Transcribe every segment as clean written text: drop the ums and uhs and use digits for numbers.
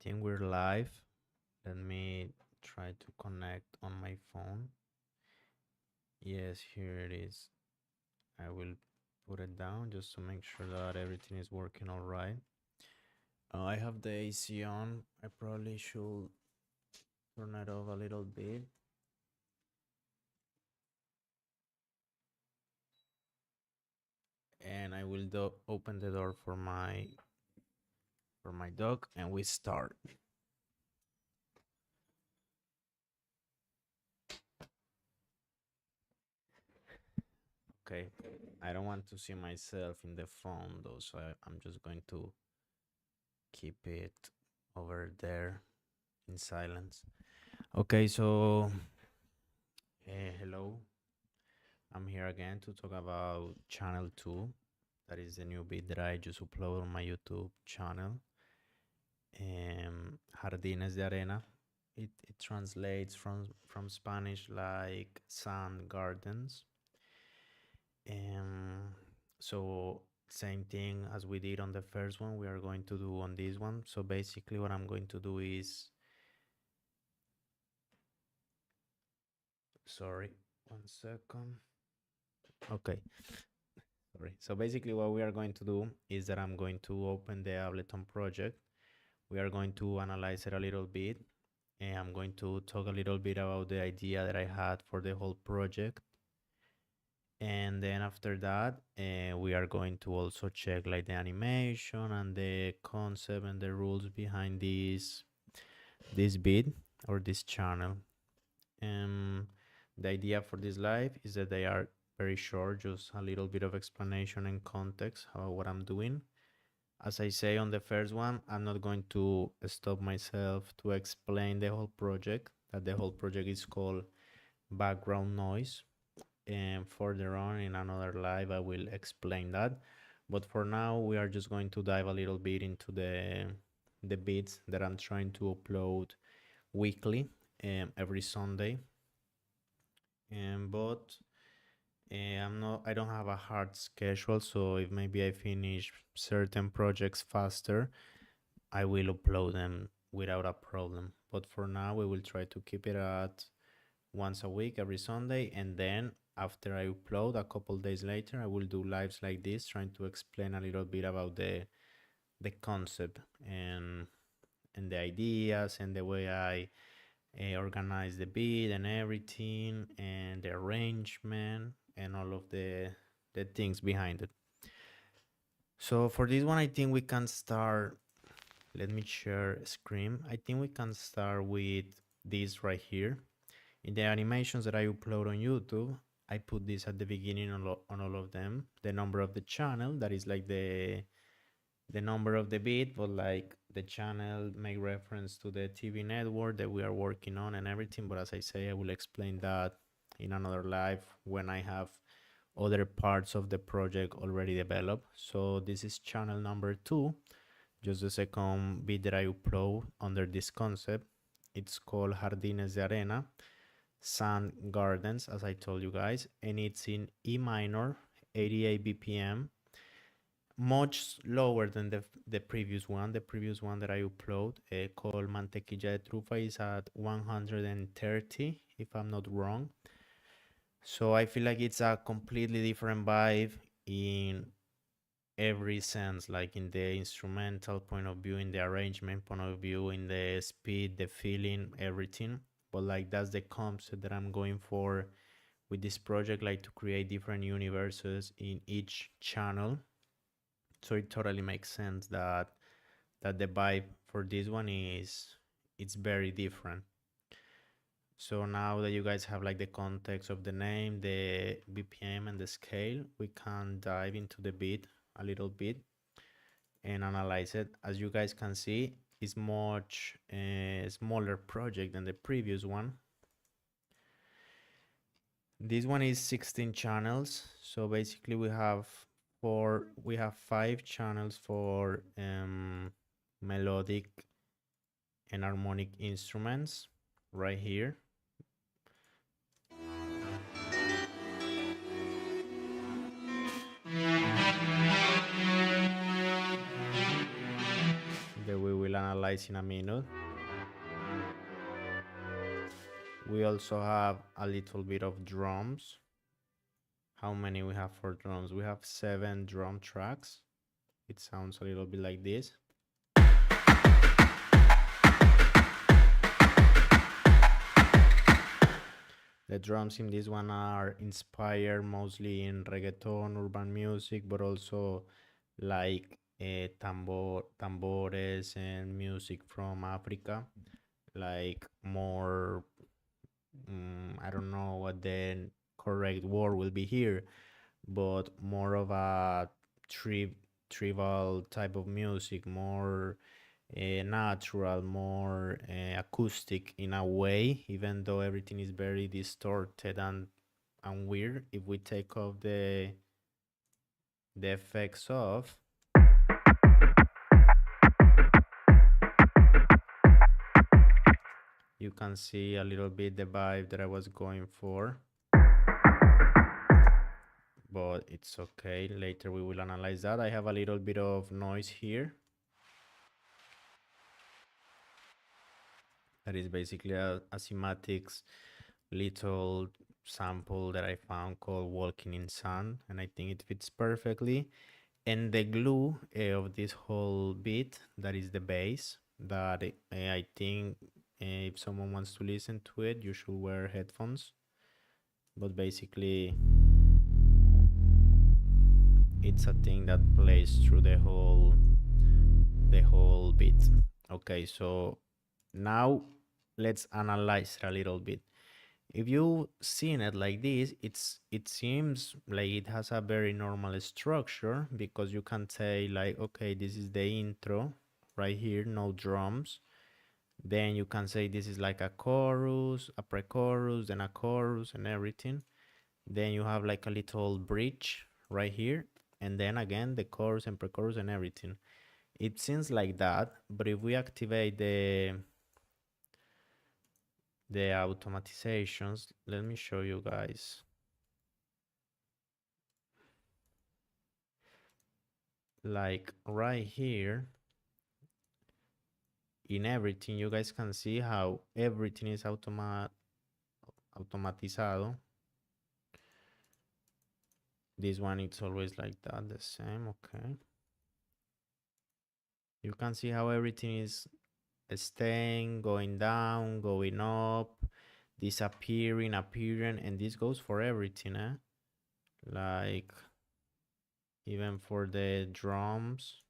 think we're live. Let me try to connect on my phone. Yes, here it is. I will put it down just to make sure that everything is working all right. I have the AC on. I probably should turn it off a little bit. And I will open the door for my dog, and we start. Okay, I don't want to see myself in the phone though, so I'm just going to keep it over there in silence. Okay, so hello. I'm here again to talk about channel 2. That is the new bit that I just upload on my YouTube channel. Jardines de Arena. It translates from Spanish like sand gardens. So same thing as we did on the first one, we are going to do on this one. So basically what I'm going to do is, sorry, 1 second. Okay, sorry. So basically what we are going to do is that I'm going to open the Ableton project. We are going to analyze it a little bit, and I'm going to talk a little bit about the idea that I had for the whole project. And then after that, we are going to also check like the animation and the concept and the rules behind this bit or this channel. The idea for this live is that they are very short, just a little bit of explanation and context about what I'm doing. As I say on the first one, I'm not going to stop myself to explain the whole project, that the whole project is called Background Noise. And further on in another live, I will explain that. But for now, we are just going to dive a little bit into the beats that I'm trying to upload weekly, every Sunday. But I don't have a hard schedule, so if maybe I finish certain projects faster, I will upload them without a problem. But for now, we will try to keep it at once a week, every Sunday, and then after I upload, a couple days later, I will do lives like this, trying to explain a little bit about the concept and the ideas and the way I organize the beat and everything, and the arrangement and all of the things behind it. So for this one, I think we can start. Let me share screen. I think we can start with this right here. In the animations that I upload on YouTube, I put this at the beginning on all of them. The number of the channel, that is like the number of the beat, but like the channel make reference to the TV network that we are working on and everything. But as I say, I will explain that in another live when I have other parts of the project already developed. So this is channel number 2, just the second beat that I upload under this concept. It's called Jardines de Arena, Sand Gardens, as I told you guys, and it's in E minor, 88 BPM, much lower than the previous one. The previous one that I upload, called Mantequilla de Trufa, is at 130, if I'm not wrong. So I feel like it's a completely different vibe in every sense, like in the instrumental point of view, in the arrangement point of view, in the speed, the feeling, everything. But like that's the concept that I'm going for with this project, like to create different universes in each channel. So it totally makes sense that the vibe for this one it's very different. So now that you guys have like the context of the name, the BPM and the scale, we can dive into the beat a little bit and analyze it. As you guys can see, it's much smaller project than the previous one. This one is 16 channels. So basically we have 5 channels for melodic and harmonic instruments right here. That we will will analyze in a minute. We also have a little bit of drums. How many we have for drums? We have 7 drum tracks. It sounds a little bit like this. The drums in this one are inspired mostly in reggaeton, urban music, but also like tambores and music from Africa, like more, I don't know what the correct word will be here, but more of a tribal type of music, more natural, more acoustic in a way, even though everything is very distorted and weird. If we take off the effects off, you can see a little bit the vibe that I was going for, but it's okay. Later we will analyze that. I have a little bit of noise here. That is basically a cymatics little sample that I found called Walking in Sun, and I think it fits perfectly. And the glue of this whole beat, that is the bass, that I think if someone wants to listen to it, you should wear headphones. But basically, it's a thing that plays through the whole beat. Okay, so now let's analyze it a little bit. If you seen it like this, it seems like it has a very normal structure, because you can say like, okay, this is the intro right here, no drums. Then you can say this is like a chorus, a pre-chorus, then a chorus and everything. Then you have like a little bridge right here, and then again the chorus and pre-chorus and everything. It seems like that, but if we activate the automatizations, let me show you guys. Like right here, in everything, you guys can see how everything is automatizado. This one, it's always like that, the same. Okay, you can see how everything is staying, going down, going up, disappearing, appearing, and this goes for everything, like even for the drums,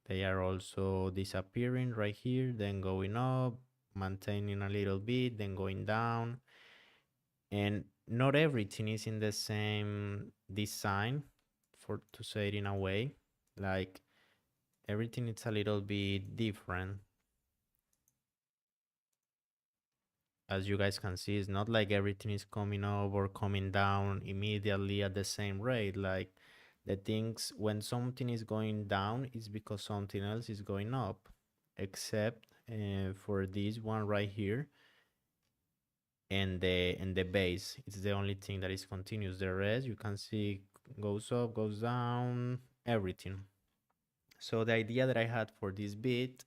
they are also disappearing right here, then going up, maintaining a little bit, then going down. And not everything is in the same design, for to say it in a way, like everything is a little bit different. As you guys can see, it's not like everything is coming up or coming down immediately at the same rate. Like the things, when something is going down, is because something else is going up, except for this one right here, and the bass. It's the only thing that is continuous. The rest, you can see, goes up, goes down, everything. So the idea that I had for this beat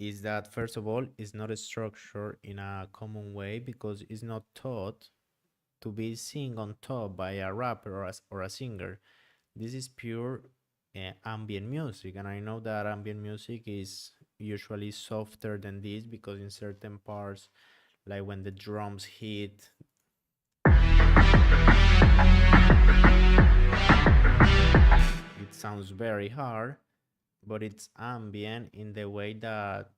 is that, first of all, it's not structured in a common way, because it's not taught to be sing on top by a rapper or a singer. This is pure ambient music, and I know that ambient music is usually softer than this, because in certain parts, like when the drums hit, it sounds very hard, but it's ambient in the way that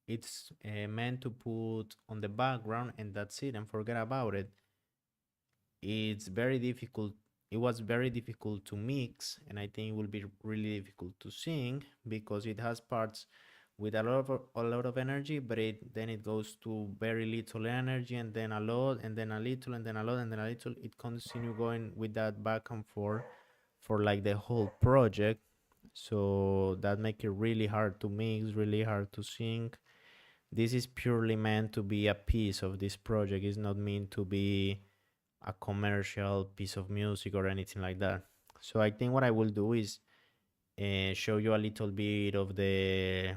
it's meant to put on the background, and that's it, and forget about it. It's very difficult. It was very difficult to mix, and I think it will be really difficult to sing, because it has parts with a lot of energy, but then it goes to very little energy, and then a lot, and then a little, and then a lot, and then a little. It continue going with that back and forth for like the whole project. So that make it really hard to mix, really hard to sing. This is purely meant to be a piece of this project. It's not meant to be a commercial piece of music or anything like that. So I think what I will do is show you a little bit of the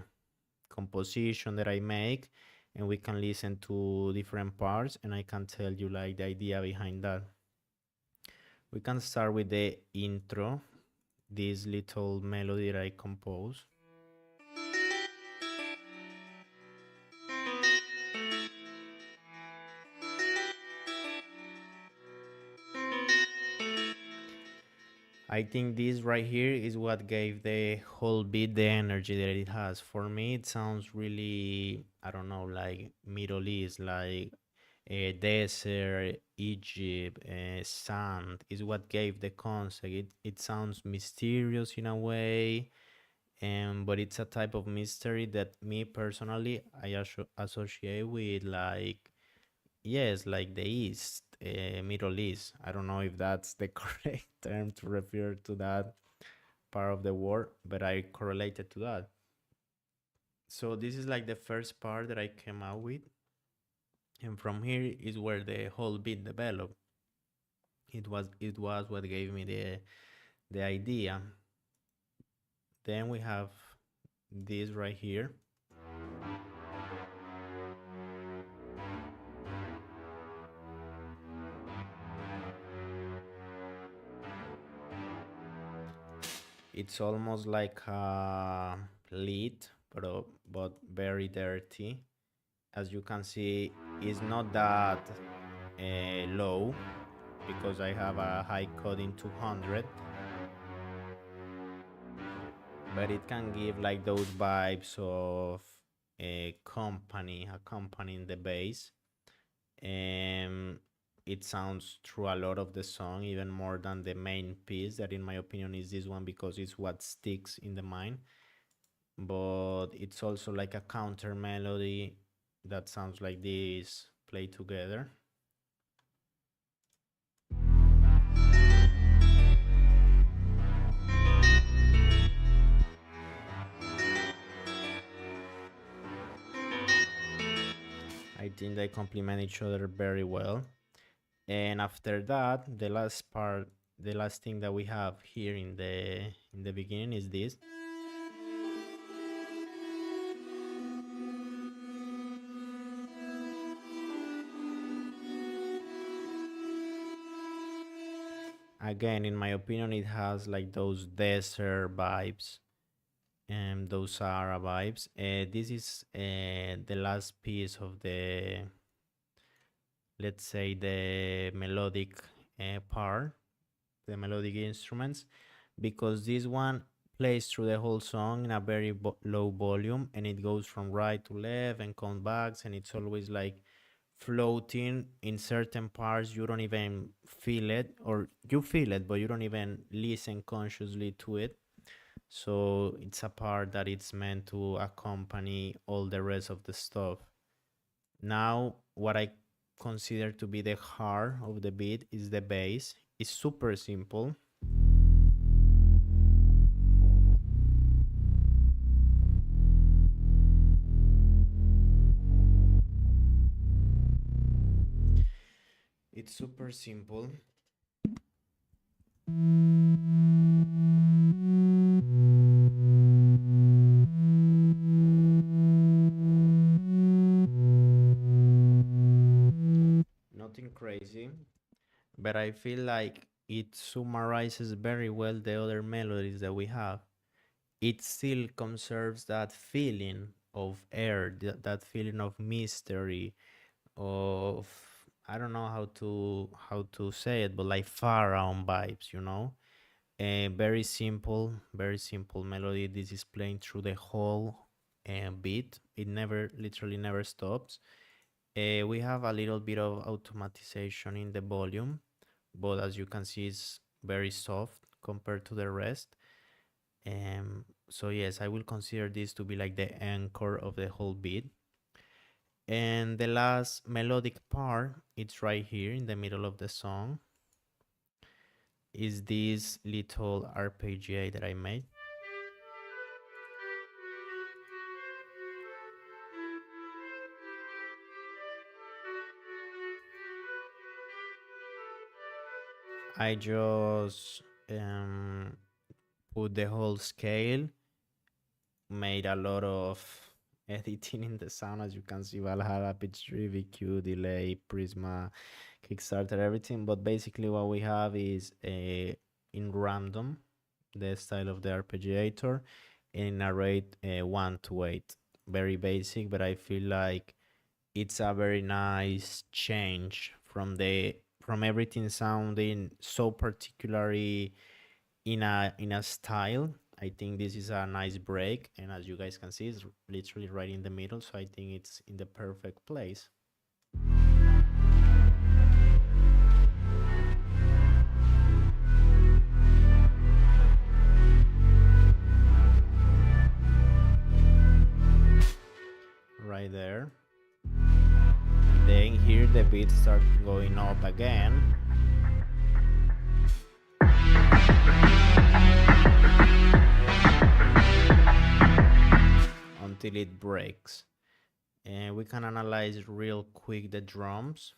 composition that I make, and we can listen to different parts, and I can tell you like the idea behind that. We can start with the intro, this little melody that I compose. I think this right here is what gave the whole beat the energy that it has. For me, it sounds really, I don't know, like Middle East, like a desert, Egypt, sand is what gave the concept. It sounds mysterious in a way, but it's a type of mystery that me personally I associate with like, yes, like the East, Middle East. I don't know if that's the correct term to refer to that part of the world, but I correlated to that. So this is like the first part that I came out with, and from here is where the whole beat developed. It was what gave me the idea. Then we have this right here. It's almost like a lead, but very dirty. As you can see, it's not that low because I have a high cut in 200, but it can give like those vibes of a company accompanying the bass. And it sounds through a lot of the song, even more than the main piece, that in my opinion is this one because it's what sticks in the mind. But it's also like a counter melody that sounds like this played together. I think they complement each other very well. And after that, the last part, the last thing that we have here in the beginning is this. Again, in my opinion, it has like those desert vibes and those Sahara vibes. This is the last piece of the, let's say, the melodic part, the melodic instruments, because this one plays through the whole song in a very low volume, and it goes from right to left and comes back, and it's always like floating in certain parts. You don't even feel it, or you feel it, but you don't even listen consciously to it. So it's a part that it's meant to accompany all the rest of the stuff. Now, what I consider to be the heart of the beat is the bass. It's super simple. It's super simple. Nothing crazy, but I feel like it summarizes very well the other melodies that we have. It still conserves that feeling of air, that feeling of mystery, of, I don't know how to say it, but like pharaoh vibes, you know. A very simple melody. This is playing through the whole beat. It never, literally never stops. We have a little bit of automatization in the volume, but as you can see, it's very soft compared to the rest. So yes, I will consider this to be like the anchor of the whole beat. And the last melodic part, it's right here in the middle of the song, is this little arpeggio that I made. I just put the whole scale, made a lot of editing in the sound. As you can see, Valhalla, pitch, VQ, delay, Prisma, Kickstarter, everything. But basically what we have is a in random the style of the arpeggiator in a rate 1 to 8. Very basic, but I feel like it's a very nice change from everything sounding so particularly in a style. I think this is a nice break, and as you guys can see, it's literally right in the middle, so I think it's in the perfect place. Right there. And then here the beat starts going up again. Until it breaks. And we can analyze real quick the drums.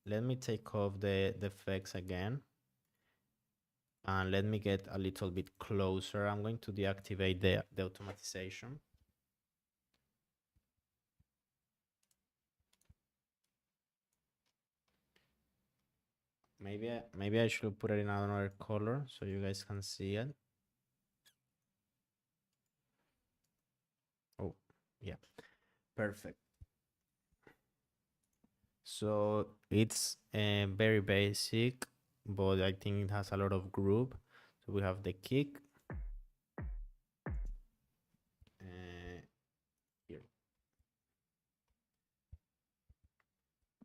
Let me take off the effects again. And let me get a little bit closer. I'm going to deactivate the automatization. Maybe I should put it in another color so you guys can see it. Oh, yeah, perfect. So it's very basic, but I think it has a lot of groove. So we have the kick. Here.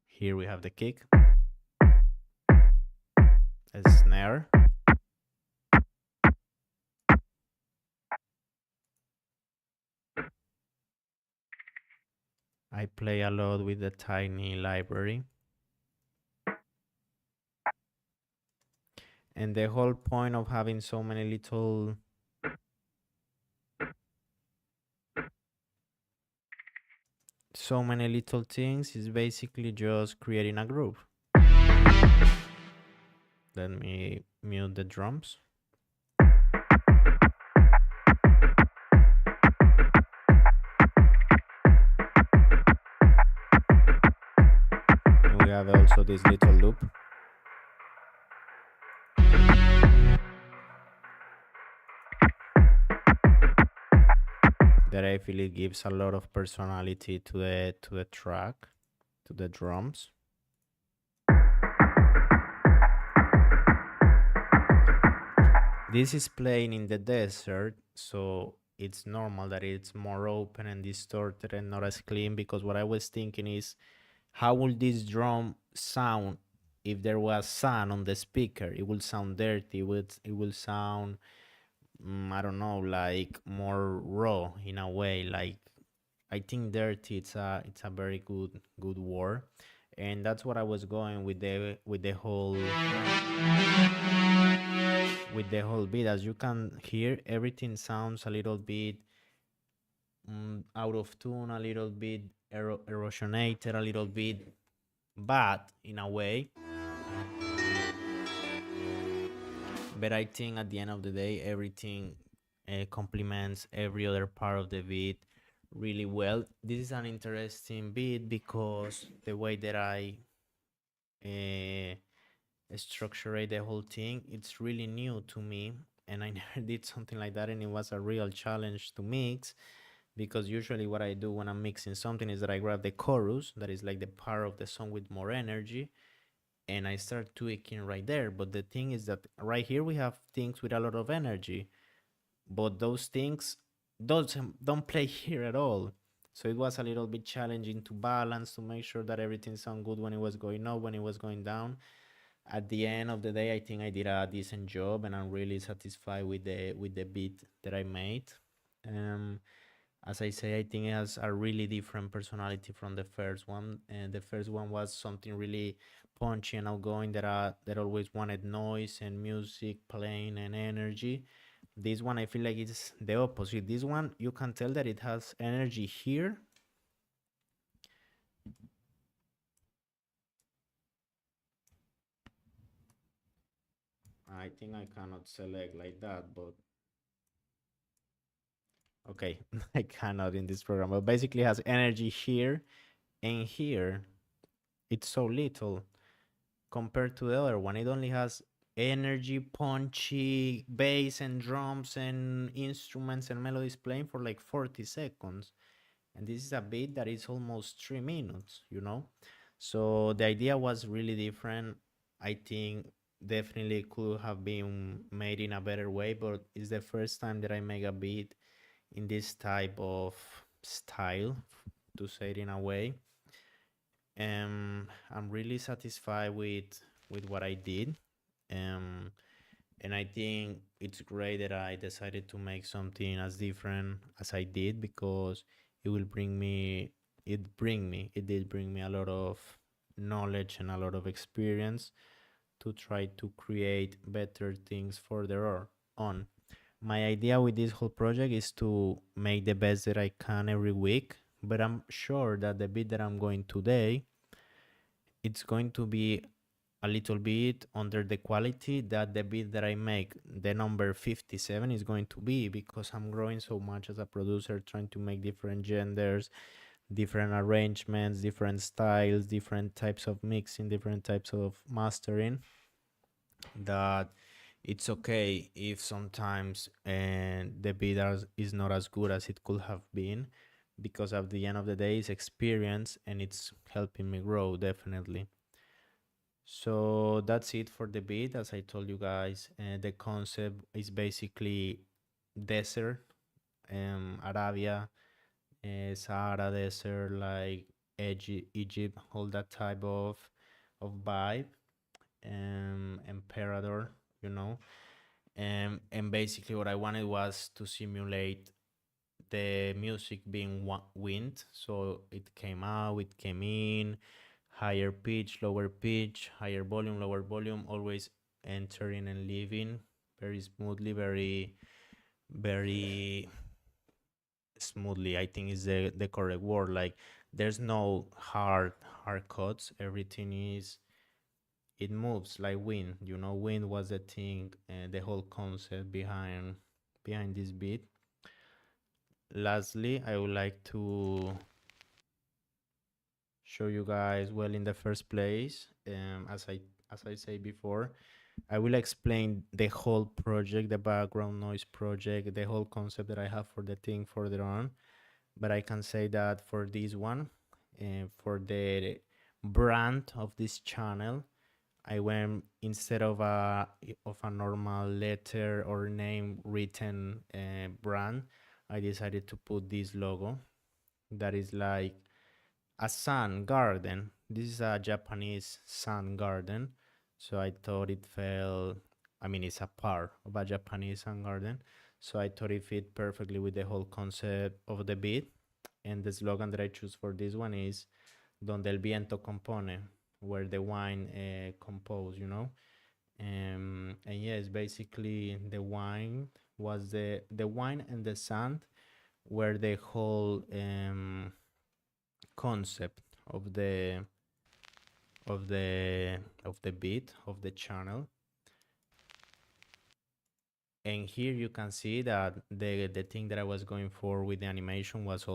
Here we have the kick. A snare. I play a lot with the tiny library. And the whole point of having so many little things is basically just creating a groove. Let me mute the drums. And we have also this little loop. That I feel it gives a lot of personality to the track, to the drums. This is playing in the desert, so it's normal that it's more open and distorted and not as clean, because what I was thinking is, how would this drum sound if there was sun on the speaker? It would sound dirty, it will sound I don't know, like more raw in a way. Like, I think dirty it's a very good word, and that's what I was going with the whole beat. As you can hear, everything sounds a little bit out of tune, a little bit erosionated, a little bit bad in a way. But I think at the end of the day, everything complements every other part of the beat really well. This is an interesting beat because the way that I structure the whole thing, it's really new to me, and I never did something like that, and it was a real challenge to mix, because usually what I do when I'm mixing something is that I grab the chorus, that is like the part of the song with more energy, and I start tweaking right there. But the thing is that right here we have things with a lot of energy, but those things don't play here at all. So it was a little bit challenging to balance, to make sure that everything sounded good when it was going up, when it was going down. At the end of the day, I think I did a decent job, and I'm really satisfied with the beat that I made. As I say, I think it has a really different personality from the first one, and the first one was something really punchy and outgoing that always wanted noise and music playing and energy. This one, I feel like it's the opposite. This one, you can tell that it has energy here. I think I cannot select like that, but Okay, I cannot in this program, but basically has energy here and here. It's so little compared to the other one. It only has energy, punchy bass and drums and instruments and melodies playing for like 40 seconds. And this is a beat that is almost 3 minutes, you know? So the idea was really different. I think definitely could have been made in a better way, but it's the first time that I make a beat in this type of style, to say it in a way. I'm really satisfied with what I did. Um, and I think it's great that I decided to make something as different as I did, because it will bring me it did bring me a lot of knowledge and a lot of experience to try to create better things further on. My idea with this whole project is to make the best that I can every week, but I'm sure that the bit that I'm going today, it's going to be a little bit under the quality that the beat that I make, the number 57, is going to be, because I'm growing so much as a producer, trying to make different genders, different arrangements, different styles, different types of mixing, different types of mastering, that it's okay if sometimes and the beat is not as good as it could have been, because at the end of the day it's experience and it's helping me grow definitely. So that's it for the beat. As I told you guys, the concept is basically desert, Arabia, Sahara desert, like Egypt, all that type of vibe, emperador, you know. And basically, what I wanted was to simulate the music being wind. So it came in, higher pitch, lower pitch, higher volume, lower volume, always entering and leaving very smoothly, very smoothly. I think is the correct word. Like there's no hard cuts. Everything is, it moves like wind. You know, wind was the thing, the whole concept behind this beat. Lastly, I would like to show you guys, well, in the first place, as I say before, I will explain the whole project, the background noise project, the whole concept that I have for the thing further on. But I can say that for this one, for the brand of this channel, I went, instead of a normal letter or name written brand, I decided to put this logo that is like a sun garden. This is a Japanese sun garden. So I thought it felt, I mean, it's a part of a Japanese sun garden. So I thought it fit perfectly with the whole concept of the beat. And the slogan that I choose for this one is Donde el viento compone, where the wine compose, you know. And yes, basically the wine was the wine and the sand were the whole concept of the beat of the channel. And here you can see that the thing that I was going for with the animation was all